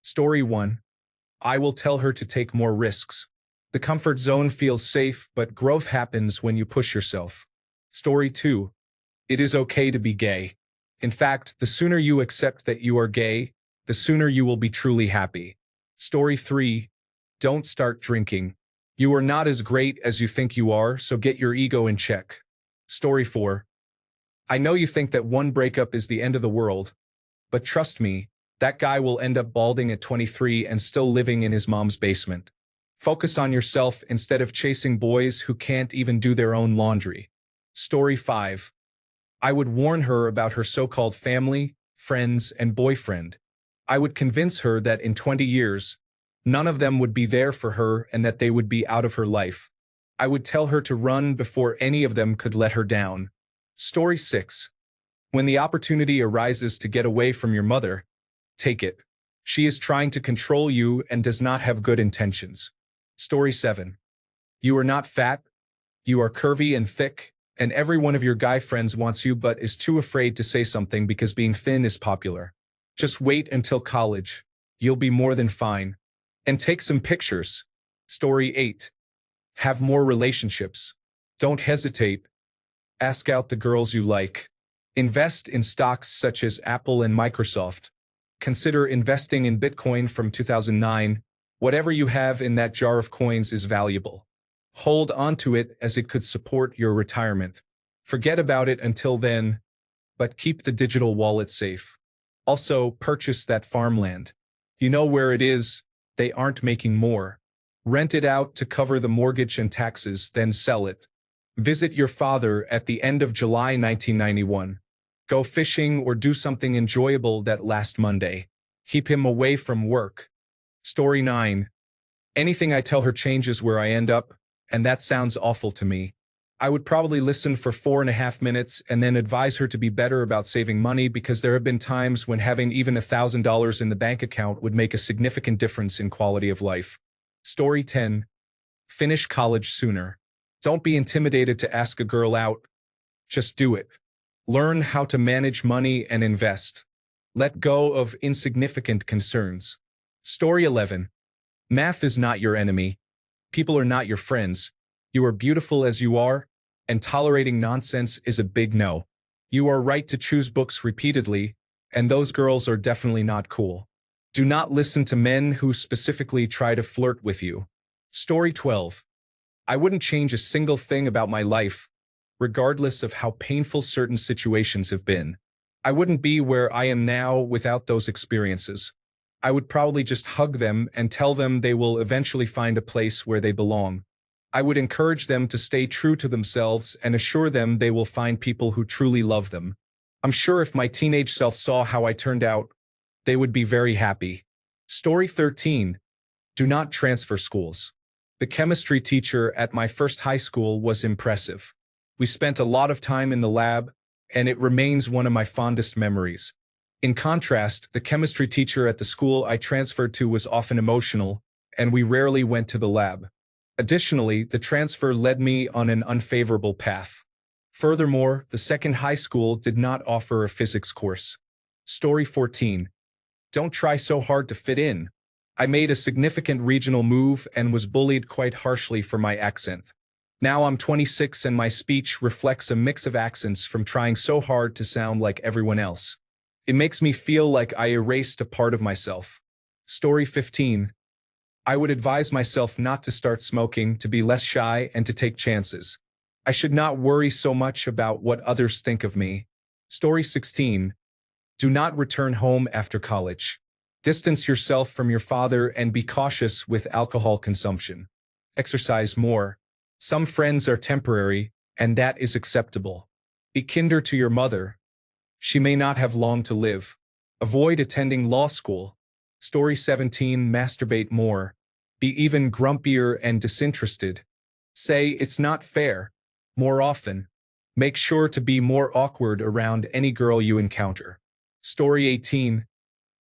Story 1. I will tell her to take more risks. The comfort zone feels safe, but growth happens when you push yourself. Story 2. It is okay to be gay. In fact, the sooner you accept that you are gay, the sooner you will be truly happy. Story 3. Don't start drinking. You are not as great as you think you are, so get your ego in check. Story 4. I know you think that one breakup is the end of the world, but trust me, that guy will end up balding at 23 and still living in his mom's basement. Focus on yourself instead of chasing boys who can't even do their own laundry. Story 5. I would warn her about her so-called family, friends, and boyfriend. I would convince her that in 20 years, none of them would be there for her and that they would be out of her life. I would tell her to run before any of them could let her down. Story 6. When the opportunity arises to get away from your mother, take it. She is trying to control you and does not have good intentions. Story 7. You are not fat. You are curvy and thick, and every one of your guy friends wants you but is too afraid to say something because being thin is popular. Just wait until college. You'll be more than fine. And take some pictures. Story 8. Have more relationships. Don't hesitate. Ask out the girls you like. Invest in stocks such as Apple and Microsoft. Consider investing in Bitcoin from 2009. Whatever you have in that jar of coins is valuable. Hold on to it as it could support your retirement. Forget about it until then, but keep the digital wallet safe. Also, purchase that farmland. You know where it is. They aren't making more. Rent it out to cover the mortgage and taxes, then sell it. Visit your father at the end of July 1991. Go fishing or do something enjoyable that last Monday. Keep him away from work. Story 9. Anything I tell her changes where I end up, and that sounds awful to me. I would probably listen for 4.5 minutes and then advise her to be better about saving money because there have been times when having even $1,000 in the bank account would make a significant difference in quality of life. Story 10. Finish college sooner. Don't be intimidated to ask a girl out. Just do it. Learn how to manage money and invest. Let go of insignificant concerns. Story 11. Math is not your enemy. People are not your friends. You are beautiful as you are, and tolerating nonsense is a big no. You are right to choose books repeatedly, and those girls are definitely not cool. Do not listen to men who specifically try to flirt with you. Story 12. I wouldn't change a single thing about my life, regardless of how painful certain situations have been. I wouldn't be where I am now without those experiences. I would probably just hug them and tell them they will eventually find a place where they belong. I would encourage them to stay true to themselves and assure them they will find people who truly love them. I'm sure if my teenage self saw how I turned out, they would be very happy. Story 13. Do not transfer schools. The chemistry teacher at my first high school was impressive. We spent a lot of time in the lab, and it remains one of my fondest memories. In contrast, the chemistry teacher at the school I transferred to was often emotional, and we rarely went to the lab. Additionally, the transfer led me on an unfavorable path. Furthermore, the second high school did not offer a physics course. Story 14. Don't try so hard to fit in. I made a significant regional move and was bullied quite harshly for my accent. Now I'm 26 and my speech reflects a mix of accents from trying so hard to sound like everyone else. It makes me feel like I erased a part of myself. Story 15. I would advise myself not to start smoking, to be less shy, and to take chances. I should not worry so much about what others think of me. Story 16. Do not return home after college. Distance yourself from your father and be cautious with alcohol consumption. Exercise more. Some friends are temporary, and that is acceptable. Be kinder to your mother. She may not have long to live. Avoid attending law school. Story 17. Masturbate more. Be even grumpier and disinterested. Say it's not fair. More often. Make sure to be more awkward around any girl you encounter. Story 18.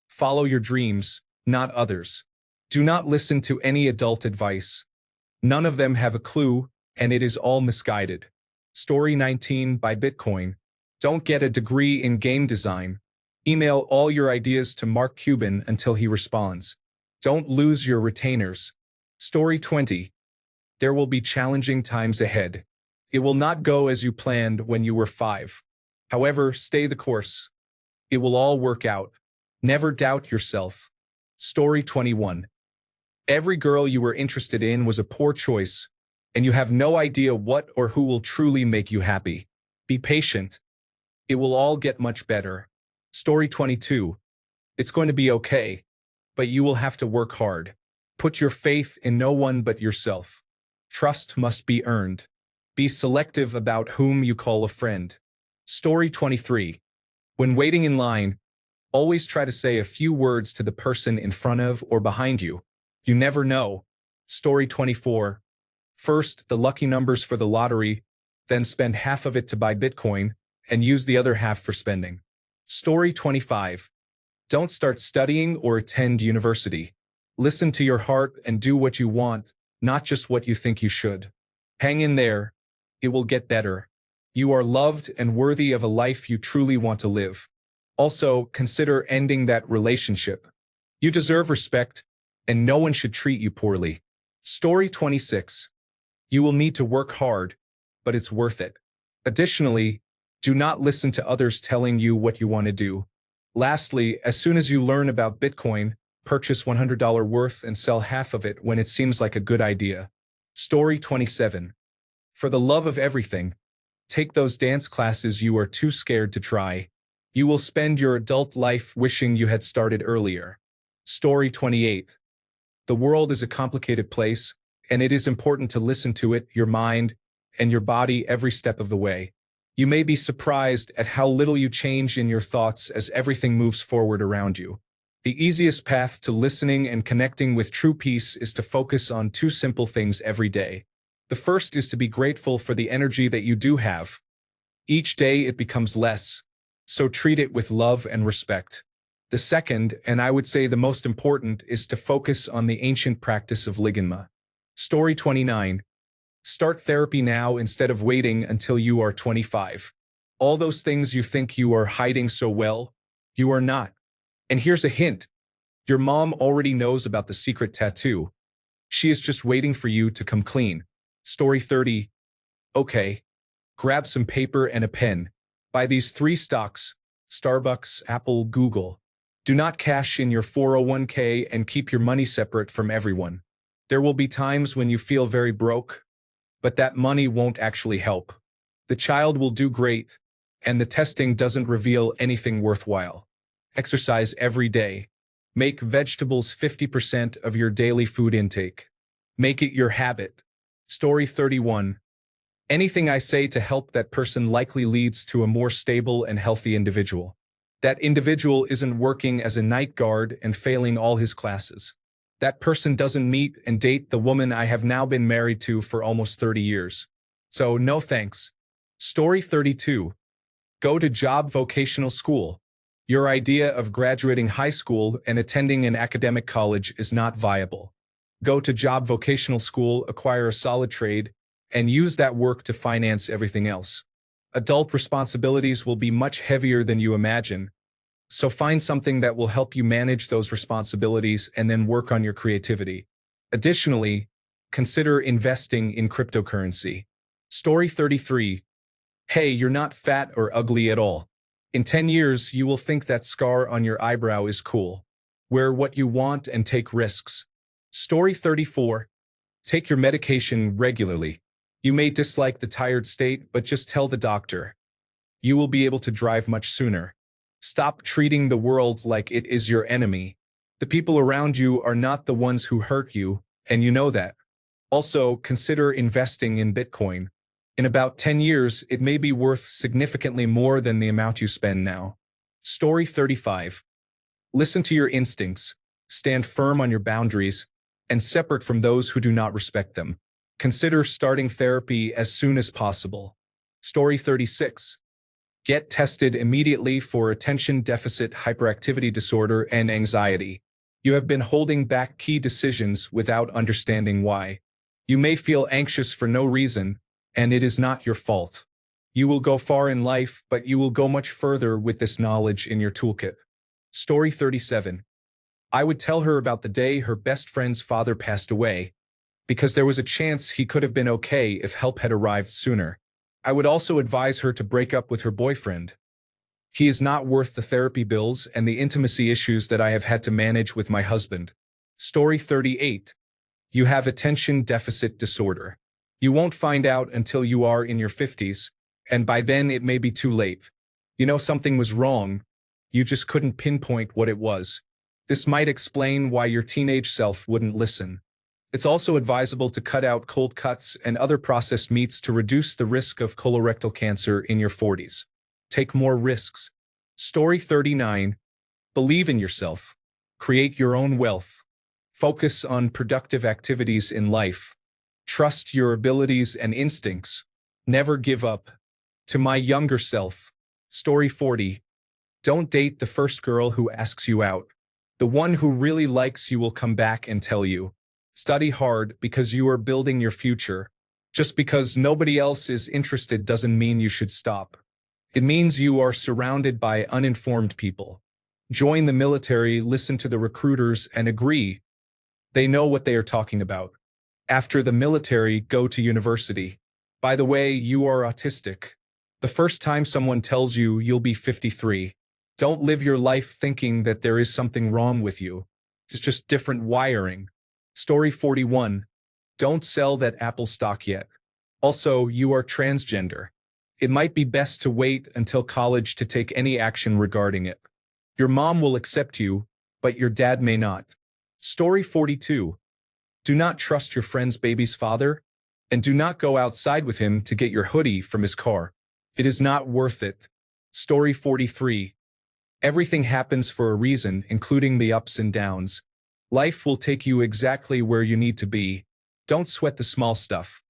Follow your dreams, not others. Do not listen to any adult advice. None of them have a clue, and it is all misguided. Story 19. Buy Bitcoin. Don't get a degree in game design. Email all your ideas to Mark Cuban until he responds. Don't lose your retainers. Story 20. There will be challenging times ahead. It will not go as you planned when you were 5. However, stay the course. It will all work out. Never doubt yourself. Story 21. Every girl you were interested in was a poor choice, and you have no idea what or who will truly make you happy. Be patient. It will all get much better. Story 22. It's going to be okay, but you will have to work hard. Put your faith in no one but yourself. Trust must be earned. Be selective about whom you call a friend. Story 23. When waiting in line, always try to say a few words to the person in front of or behind you. You never know. Story 24. First, the lucky numbers for the lottery, then spend half of it to buy Bitcoin, and use the other half for spending. Story 25. Don't start studying or attend university. Listen to your heart and do what you want, not just what you think you should. Hang in there. It will get better. You are loved and worthy of a life you truly want to live. Also, consider ending that relationship. You deserve respect, and no one should treat you poorly. Story 26. You will need to work hard, but it's worth it. Additionally, do not listen to others telling you what you want to do. Lastly, as soon as you learn about Bitcoin, purchase $100 worth and sell half of it when it seems like a good idea. Story 27. For the love of everything, take those dance classes you are too scared to try. You will spend your adult life wishing you had started earlier. Story 28. The world is a complicated place, and it is important to listen to it, your mind, and your body every step of the way. You may be surprised at how little you change in your thoughts as everything moves forward around you. The easiest path to listening and connecting with true peace is to focus on 2 simple things every day. The first is to be grateful for the energy that you do have. Each day it becomes less, so treat it with love and respect. The second, and I would say the most important, is to focus on the ancient practice of ligama. Story 29. Start therapy now instead of waiting until you are 25. All those things you think you are hiding so well, you are not. And here's a hint. Your mom already knows about the secret tattoo. She is just waiting for you to come clean. Story 30. Okay. Grab some paper and a pen. Buy these 3 stocks: Starbucks, Apple, Google. Do not cash in your 401k and keep your money separate from everyone. There will be times when you feel very broke, but that money won't actually help. The child will do great, and the testing doesn't reveal anything worthwhile. Exercise every day. Make vegetables 50% of your daily food intake. Make it your habit. Story 31. Anything I say to help that person likely leads to a more stable and healthy individual. That individual isn't working as a night guard and failing all his classes. That person doesn't meet and date the woman I have now been married to for almost 30 years. So no thanks. Story 32. Go to job vocational school. Your idea of graduating high school and attending an academic college is not viable. Go to job vocational school, acquire a solid trade, and use that work to finance everything else. Adult responsibilities will be much heavier than you imagine, so find something that will help you manage those responsibilities and then work on your creativity. Additionally, consider investing in cryptocurrency. Story 33. Hey, you're not fat or ugly at all. In 10 years, you will think that scar on your eyebrow is cool. Wear what you want and take risks. Story 34. Take your medication regularly. You may dislike the tired state, but just tell the doctor. You will be able to drive much sooner. Stop treating the world like it is your enemy. The people around you are not the ones who hurt you, and you know that. Also, consider investing in Bitcoin. In about 10 years, it may be worth significantly more than the amount you spend now. Story 35. Listen to your instincts, stand firm on your boundaries, and separate from those who do not respect them. Consider starting therapy as soon as possible. Story 36. Get tested immediately for attention deficit hyperactivity disorder and anxiety. You have been holding back key decisions without understanding why. You may feel anxious for no reason, and it is not your fault. You will go far in life, but you will go much further with this knowledge in your toolkit. Story 37. I would tell her about the day her best friend's father passed away, because there was a chance he could have been okay if help had arrived sooner. I would also advise her to break up with her boyfriend. He is not worth the therapy bills and the intimacy issues that I have had to manage with my husband. Story 38. You have attention deficit disorder. You won't find out until you are in your 50s, and by then it may be too late. You know something was wrong, you just couldn't pinpoint what it was. This might explain why your teenage self wouldn't listen. It's also advisable to cut out cold cuts and other processed meats to reduce the risk of colorectal cancer in your 40s. Take more risks. Story 39. Believe in yourself. Create your own wealth. Focus on productive activities in life. Trust your abilities and instincts. Never give up. To my younger self. Story 40. Don't date the first girl who asks you out. The one who really likes you will come back and tell you. Study hard because you are building your future. Just because nobody else is interested doesn't mean you should stop. It means you are surrounded by uninformed people. Join the military, listen to the recruiters, and agree. They know what they are talking about. After the military, go to university. By the way, you are autistic. The first time someone tells you you'll be 53, don't live your life thinking that there is something wrong with you. It's just different wiring. Story 41. Don't sell that Apple stock yet. Also, you are transgender. It might be best to wait until college to take any action regarding it. Your mom will accept you, but your dad may not. Story 42. Do not trust your friend's baby's father, and do not go outside with him to get your hoodie from his car. It is not worth it. Story 43. Everything happens for a reason, including the ups and downs. Life will take you exactly where you need to be. Don't sweat the small stuff.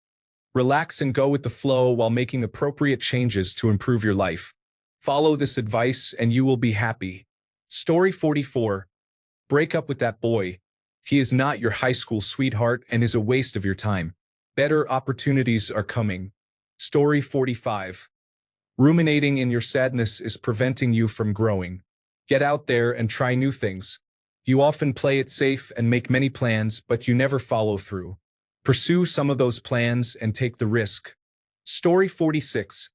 Relax and go with the flow while making appropriate changes to improve your life. Follow this advice and you will be happy. Story 44. Break up with that boy. He is not your high school sweetheart and is a waste of your time. Better opportunities are coming. Story 45. Ruminating in your sadness is preventing you from growing. Get out there and try new things. You often play it safe and make many plans, but you never follow through. Pursue some of those plans and take the risk. Story 46.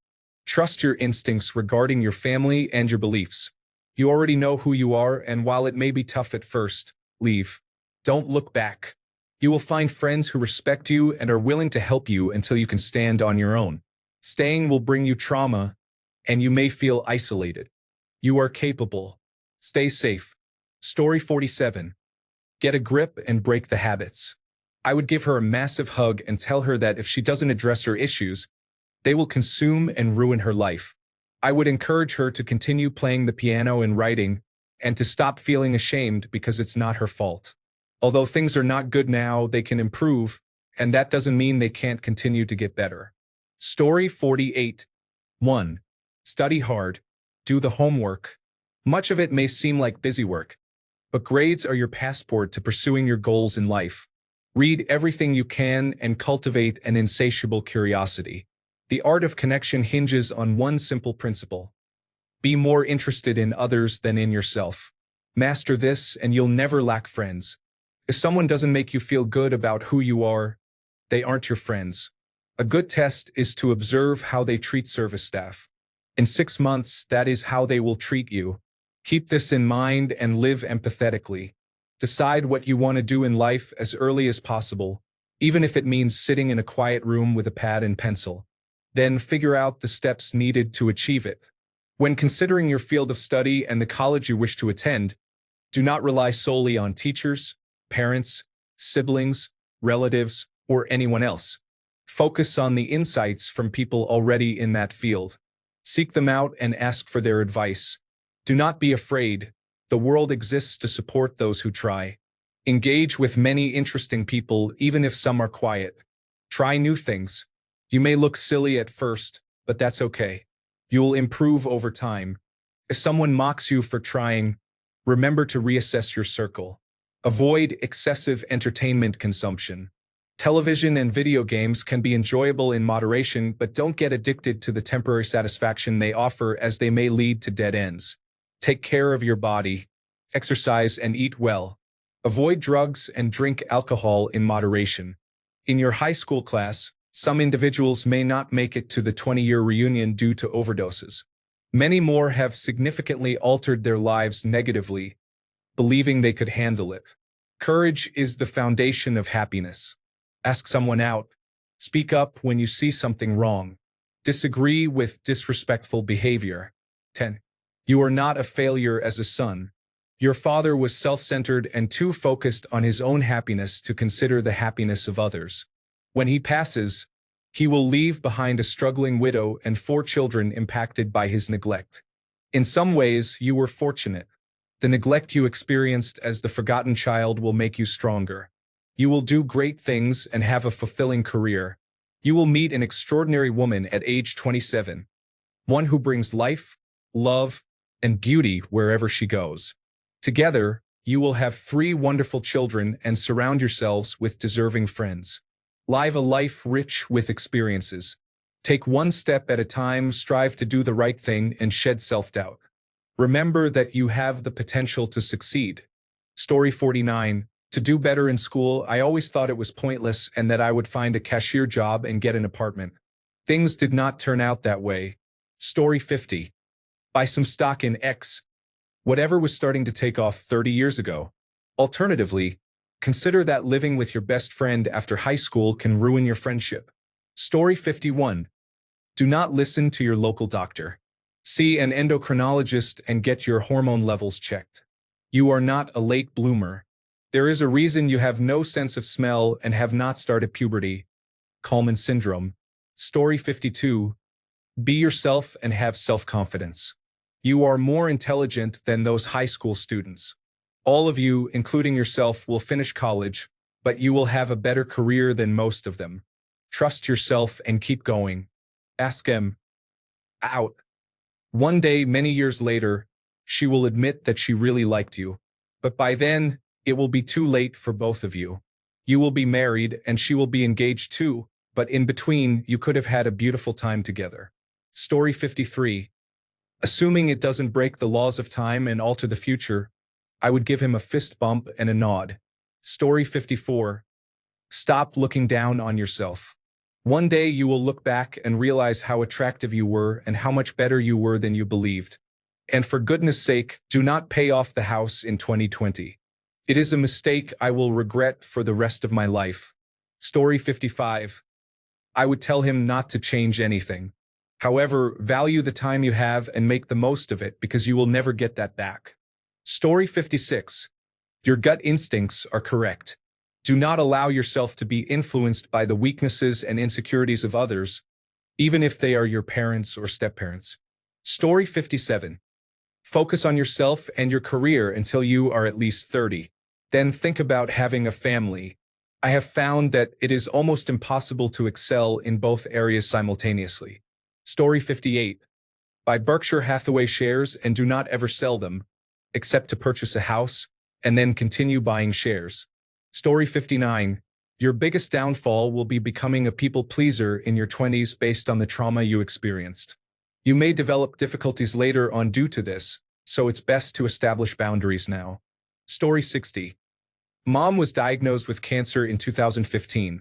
Trust your instincts regarding your family and your beliefs. You already know who you are, and while it may be tough at first, leave. Don't look back. You will find friends who respect you and are willing to help you until you can stand on your own. Staying will bring you trauma, and you may feel isolated. You are capable. Stay safe. Story 47. Get a grip and break the habits. I would give her a massive hug and tell her that if she doesn't address her issues, they will consume and ruin her life. I would encourage her to continue playing the piano and writing, and to stop feeling ashamed because it's not her fault. Although things are not good now, they can improve, and that doesn't mean they can't continue to get better. Story 48. 1. Study hard. Do the homework. Much of it may seem like busy work, but grades are your passport to pursuing your goals in life. Read everything you can and cultivate an insatiable curiosity. The art of connection hinges on one simple principle. Be more interested in others than in yourself. Master this and you'll never lack friends. If someone doesn't make you feel good about who you are, they aren't your friends. A good test is to observe how they treat service staff. In 6 months, that is how they will treat you. Keep this in mind and live empathetically. Decide what you want to do in life as early as possible, even if it means sitting in a quiet room with a pad and pencil. Then figure out the steps needed to achieve it. When considering your field of study and the college you wish to attend, do not rely solely on teachers, parents, siblings, relatives, or anyone else. Focus on the insights from people already in that field. Seek them out and ask for their advice. Do not be afraid. The world exists to support those who try. Engage with many interesting people, even if some are quiet. Try new things. You may look silly at first, but that's okay. You will improve over time. If someone mocks you for trying, remember to reassess your circle. Avoid excessive entertainment consumption. Television and video games can be enjoyable in moderation, but don't get addicted to the temporary satisfaction they offer, as they may lead to dead ends. Take care of your body, exercise and eat well. Avoid drugs and drink alcohol in moderation. In your high school class, some individuals may not make it to the 20-year reunion due to overdoses. Many more have significantly altered their lives negatively, believing they could handle it. Courage is the foundation of happiness. Ask someone out. Speak up when you see something wrong. Disagree with disrespectful behavior. 10. You are not a failure as a son. Your father was self-centered and too focused on his own happiness to consider the happiness of others. When he passes, he will leave behind a struggling widow and 4 children impacted by his neglect. In some ways, you were fortunate. The neglect you experienced as the forgotten child will make you stronger. You will do great things and have a fulfilling career. You will meet an extraordinary woman at age 27, one who brings life, love, and beauty wherever she goes. Together, you will have 3 wonderful children and surround yourselves with deserving friends. Live a life rich with experiences. Take one step at a time, strive to do the right thing, and shed self-doubt. Remember that you have the potential to succeed. Story 49. To do better in school, I always thought it was pointless and that I would find a cashier job and get an apartment. Things did not turn out that way. Story 50. Buy some stock in X. Whatever was starting to take off 30 years ago. Alternatively, consider that living with your best friend after high school can ruin your friendship. Story 51. Do not listen to your local doctor. See an endocrinologist and get your hormone levels checked. You are not a late bloomer. There is a reason you have no sense of smell and have not started puberty. Kallman syndrome. Story 52. Be yourself and have self-confidence. You are more intelligent than those high school students. All of you, including yourself, will finish college, but you will have a better career than most of them. Trust yourself and keep going. Ask them out. One day, many years later, she will admit that she really liked you. But by then, it will be too late for both of you. You will be married and she will be engaged too, but in between, you could have had a beautiful time together. Story 53. Assuming it doesn't break the laws of time and alter the future, I would give him a fist bump and a nod. Story 54. Stop looking down on yourself. One day you will look back and realize how attractive you were and how much better you were than you believed. And for goodness sake, do not pay off the house in 2020. It is a mistake I will regret for the rest of my life. Story 55. I would tell him not to change anything. However, value the time you have and make the most of it because you will never get that back. Story 56. Your gut instincts are correct. Do not allow yourself to be influenced by the weaknesses and insecurities of others, even if they are your parents or step-parents. Story 57. Focus on yourself and your career until you are at least 30. Then think about having a family. I have found that it is almost impossible to excel in both areas simultaneously. Story 58. Buy Berkshire Hathaway shares and do not ever sell them, except to purchase a house, and then continue buying shares. Story 59. Your biggest downfall will be becoming a people pleaser in your 20s based on the trauma you experienced. You may develop difficulties later on due to this, so it's best to establish boundaries now. Story 60. Mom was diagnosed with cancer in 2015.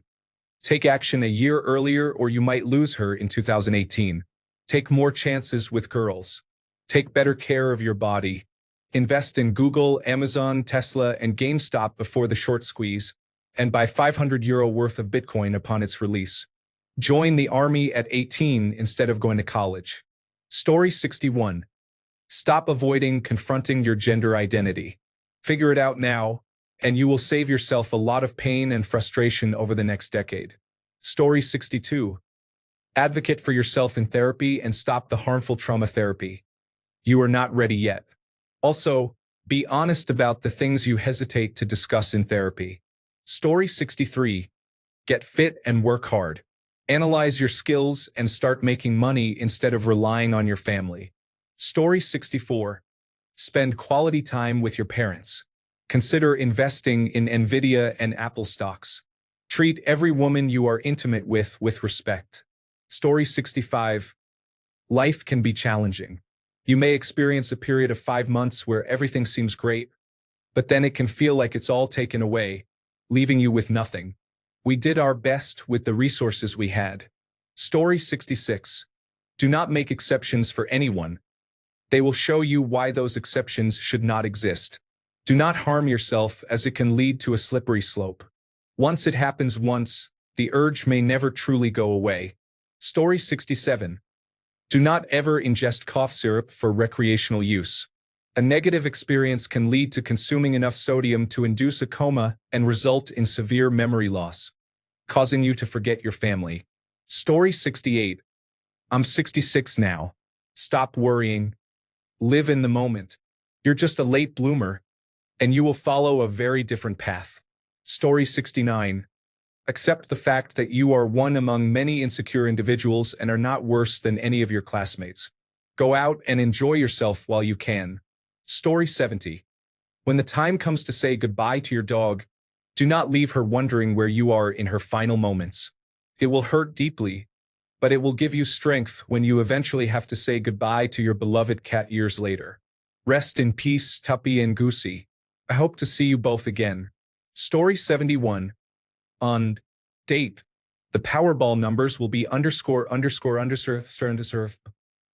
Take action a year earlier or you might lose her in 2018. Take more chances with girls. Take better care of your body. Invest in Google, Amazon, Tesla, and GameStop before the short squeeze, and buy €500 worth of Bitcoin upon its release. Join the army at 18 instead of going to college. Story 61. Stop avoiding confronting your gender identity. Figure it out now, and you will save yourself a lot of pain and frustration over the next decade. Story 62. Advocate for yourself in therapy and stop the harmful trauma therapy. You are not ready yet. Also, be honest about the things you hesitate to discuss in therapy. Story 63. Get fit and work hard. Analyze your skills and start making money instead of relying on your family. Story 64. Spend quality time with your parents. Consider investing in Nvidia and Apple stocks. Treat every woman you are intimate with respect. Story 65. Life can be challenging. You may experience a period of 5 months where everything seems great, but then it can feel like it's all taken away, leaving you with nothing. We did our best with the resources we had. Story 66. Do not make exceptions for anyone. They will show you why those exceptions should not exist. Do not harm yourself, as it can lead to a slippery slope. Once it happens once, the urge may never truly go away. Story 67. Do not ever ingest cough syrup for recreational use. A negative experience can lead to consuming enough sodium to induce a coma and result in severe memory loss, causing you to forget your family. Story 68. I'm 66 now. Stop worrying. Live in the moment. You're just a late bloomer, and you will follow a very different path. Story 69. Accept the fact that you are one among many insecure individuals and are not worse than any of your classmates. Go out and enjoy yourself while you can. Story 70. When the time comes to say goodbye to your dog, do not leave her wondering where you are in her final moments. It will hurt deeply, but it will give you strength when you eventually have to say goodbye to your beloved cat years later. Rest in peace, Tuppy and Goosey. I hope to see you both again. Story 71. On date, the Powerball numbers will be _____.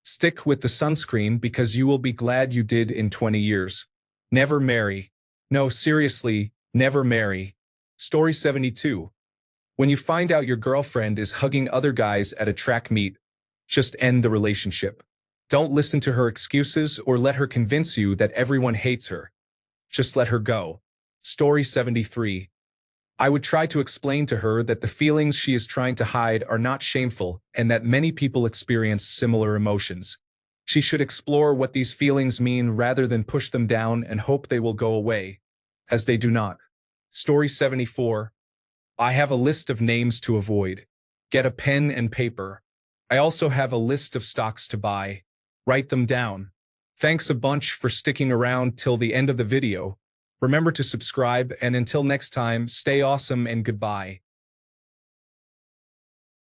Stick with the sunscreen because you will be glad you did in 20 years. Never marry. No, seriously, never marry. Story 72. When you find out your girlfriend is hugging other guys at a track meet, just end the relationship. Don't listen to her excuses or let her convince you that everyone hates her. Just let her go. Story 73. I would try to explain to her that the feelings she is trying to hide are not shameful and that many people experience similar emotions. She should explore what these feelings mean rather than push them down and hope they will go away, as they do not. Story 74. I have a list of names to avoid. Get a pen and paper. I also have a list of stocks to buy. Write them down. Thanks a bunch for sticking around till the end of the video. Remember to subscribe, and until next time, stay awesome and goodbye.